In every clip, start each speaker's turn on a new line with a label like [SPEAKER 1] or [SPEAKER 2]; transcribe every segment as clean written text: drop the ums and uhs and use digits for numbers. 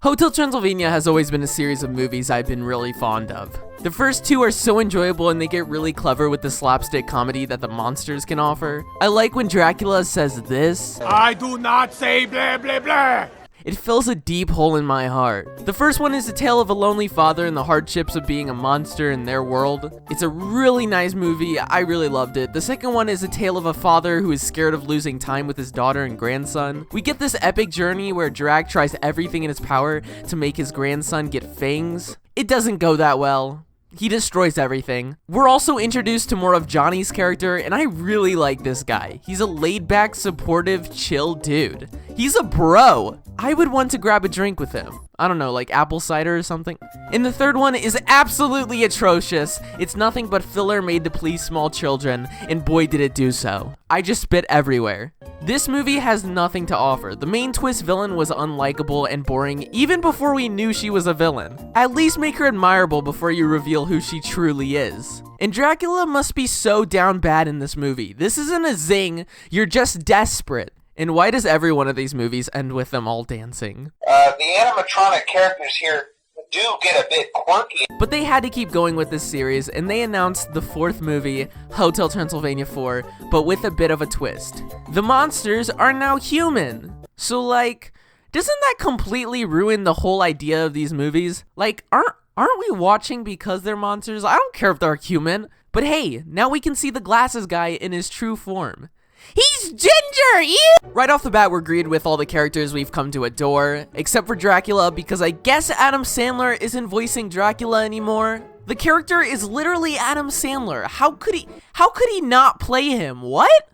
[SPEAKER 1] Hotel Transylvania has always been a series of movies I've been really fond of. The first two are so enjoyable and they get really clever with the slapstick comedy that the monsters can offer. I like when Dracula says this,
[SPEAKER 2] "I do not say blah blah blah."
[SPEAKER 1] It fills a deep hole in my heart. The first one is a tale of a lonely father and the hardships of being a monster in their world. It's a really nice movie, I really loved it. The second one is a tale of a father who is scared of losing time with his daughter and grandson. We get this epic journey where Drac tries everything in his power to make his grandson get fangs. It doesn't go that well. He destroys everything. We're also introduced to more of Johnny's character, and I really like this guy. He's a laid-back, supportive, chill dude. He's a bro. I would want to grab a drink with him. I don't know, like apple cider or something. And the third one is absolutely atrocious. It's nothing but filler made to please small children, and boy did it do so. I just spit everywhere. This movie has nothing to offer. The main twist villain was unlikable and boring even before we knew she was a villain. At least make her admirable before you reveal who she truly is. And Dracula must be so down bad in this movie. This isn't a zing, you're just desperate. And why does every one of these movies end with them all dancing?
[SPEAKER 3] The animatronic characters here do get a bit quirky.
[SPEAKER 1] But they had to keep going with this series, and they announced the fourth movie, Hotel Transylvania 4, but with a bit of a twist. The monsters are now human. So like, doesn't that completely ruin the whole idea of these movies? Like, aren't we watching because they're monsters? I don't care if they're human. But hey, now we can see the glasses guy in his true form. He's ginger! Ew! Right off the bat, we're greeted with all the characters we've come to adore, except for Dracula, because I guess Adam Sandler isn't voicing Dracula anymore. The character is literally Adam Sandler. How could he not play him? What?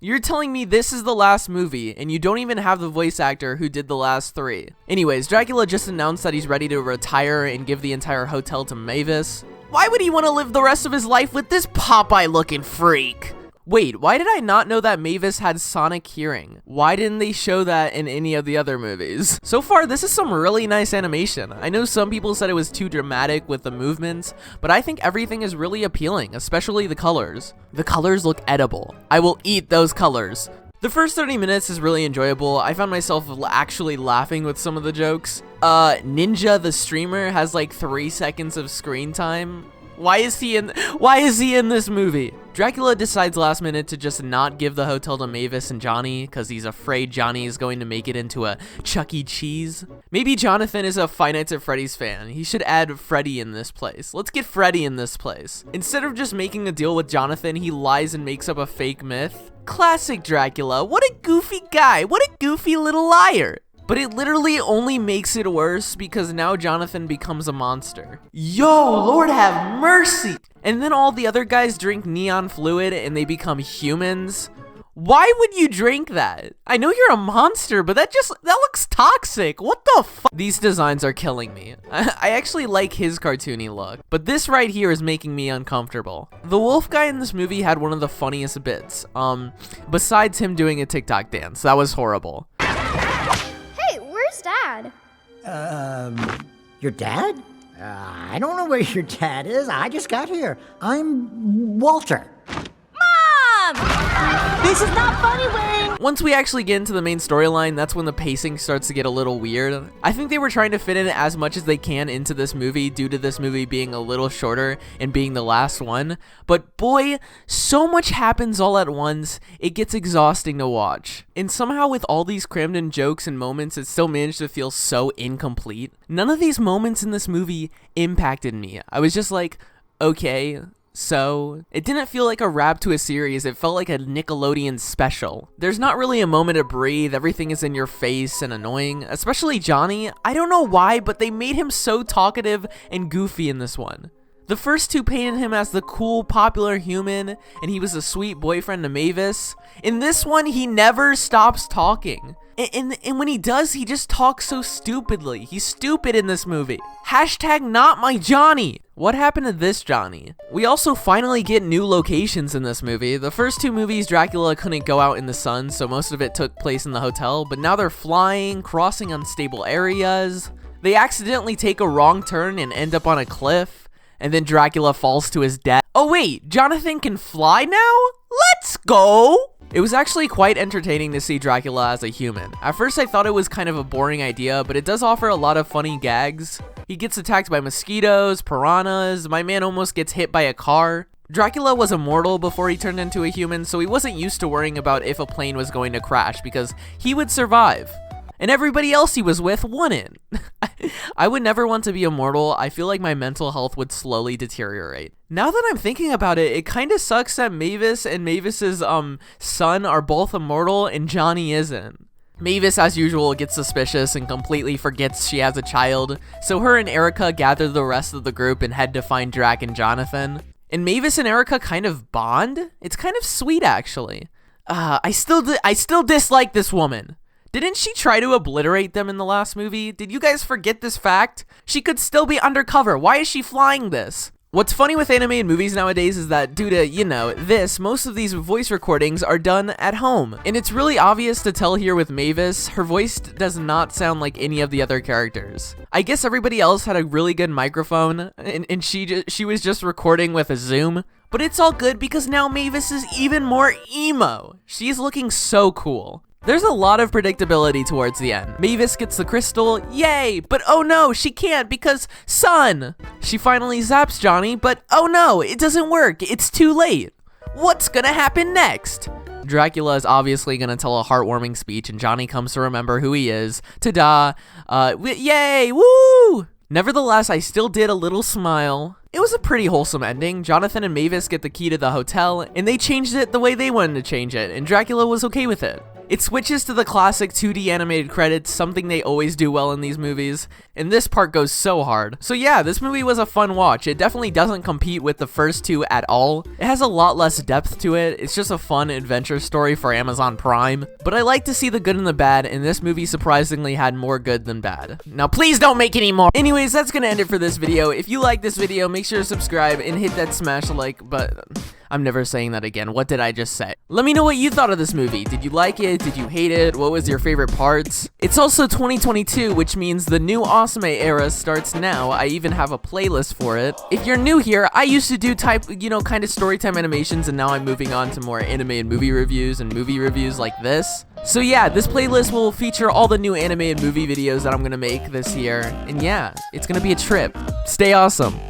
[SPEAKER 1] You're telling me this is the last movie, and you don't even have the voice actor who did the last three. Anyways, Dracula just announced that he's ready to retire and give the entire hotel to Mavis. Why would he want to live the rest of his life with this Popeye-looking freak? Wait, why did I not know that Mavis had sonic hearing? Why didn't they show that in any of the other movies? So far, this is some really nice animation. I know some people said it was too dramatic with the movements, but I think everything is really appealing, especially the colors. The colors look edible. I will eat those colors. The first 30 minutes is really enjoyable. I found myself actually laughing with some of the jokes. Ninja the streamer has like 3 seconds of screen time. Why is he in this movie? Dracula decides last minute to just not give the hotel to Mavis and Johnny because he's afraid Johnny is going to make it into a Chuck E. Cheese. Maybe Jonathan is a Five Nights at Freddy's fan. He should add Freddy in this place. Let's get Freddy in this place. Instead of just making a deal with Jonathan, he lies and makes up a fake myth. Classic Dracula. What a goofy guy. What a goofy little liar. But it literally only makes it worse because now Jonathan becomes a monster. Yo, Lord have mercy! And then all the other guys drink neon fluid and they become humans. Why would you drink that? I know you're a monster, but that looks toxic. What the fuck? These designs are killing me. I actually like his cartoony look, but this right here is making me uncomfortable. The wolf guy in this movie had one of the funniest bits. Besides him doing a TikTok dance, that was horrible.
[SPEAKER 4] Dad?
[SPEAKER 5] Your dad? I don't know where your dad is. I just got here. I'm Walter.
[SPEAKER 4] Mom! This is not funny, Wayne!
[SPEAKER 1] Once we actually get into the main storyline, that's when the pacing starts to get a little weird. I think they were trying to fit in as much as they can into this movie due to this movie being a little shorter and being the last one. But boy, so much happens all at once, it gets exhausting to watch. And somehow with all these crammed in jokes and moments, it still managed to feel so incomplete. None of these moments in this movie impacted me. I was just like, okay. So, it didn't feel like a wrap to a series, it felt like a Nickelodeon special. There's not really a moment to breathe, everything is in your face and annoying, especially Johnny. I don't know why, but they made him so talkative and goofy in this one. The first two painted him as the cool, popular human, and he was a sweet boyfriend to Mavis. In this one, he never stops talking. And when he does, he just talks so stupidly. He's stupid in this movie. Hashtag not my Johnny. What happened to this Johnny? We also finally get new locations in this movie. The first two movies, Dracula couldn't go out in the sun, so most of it took place in the hotel, but now they're flying, crossing unstable areas. They accidentally take a wrong turn and end up on a cliff, and then Dracula falls to his death. Oh wait, Jonathan can fly now? Let's go! It was actually quite entertaining to see Dracula as a human. At first I thought it was kind of a boring idea, but it does offer a lot of funny gags. He gets attacked by mosquitoes, piranhas, my man almost gets hit by a car. Dracula was immortal before he turned into a human, so he wasn't used to worrying about if a plane was going to crash because he would survive. And everybody else he was with wouldn't. I would never want to be immortal. I feel like my mental health would slowly deteriorate. Now that I'm thinking about it, it kind of sucks that Mavis and Mavis's son are both immortal and Johnny isn't. Mavis, as usual, gets suspicious and completely forgets she has a child, so her and Erica gather the rest of the group and head to find Drac and Jonathan. And Mavis and Erica kind of bond. It's kind of sweet, actually. I still dislike this woman. Didn't she try to obliterate them in the last movie? Did you guys forget this fact? She could still be undercover. Why is she flying this? What's funny with anime and movies nowadays is that due to, most of these voice recordings are done at home. And it's really obvious to tell here with Mavis, her voice does not sound like any of the other characters. I guess everybody else had a really good microphone, and she was just recording with a Zoom. But it's all good because now Mavis is even more emo. She's looking so cool. There's a lot of predictability towards the end. Mavis gets the crystal, yay, but oh no, she can't because sun. She finally zaps Johnny, but oh no, it doesn't work, it's too late. What's gonna happen next? Dracula is obviously gonna tell a heartwarming speech and Johnny comes to remember who he is. Ta-da, yay, woo! Nevertheless, I still did a little smile. It was a pretty wholesome ending. Jonathan and Mavis get the key to the hotel, and they changed it the way they wanted to change it, and Dracula was okay with it. It switches to the classic 2D animated credits, something they always do well in these movies, and this part goes so hard. So yeah, this movie was a fun watch. It definitely doesn't compete with the first two at all. It has a lot less depth to it. It's just a fun adventure story for Amazon Prime, but I like to see the good and the bad, and this movie surprisingly had more good than bad. Now please don't make any more. Anyways, that's gonna end it for this video. If you like this video, make sure to subscribe and hit that smash like button. I'm never saying that again. What did I just say? Let me know what you thought of this movie. Did you like it? Did you hate it? What was your favorite parts? It's also 2022, which means the new Awesomemay era starts now. I even have a playlist for it. If you're new here, I used to do kind of storytime animations, and now I'm moving on to more anime and movie reviews like this. So yeah, this playlist will feature all the new anime and movie videos that I'm gonna make this year. And yeah, it's gonna be a trip. Stay awesome.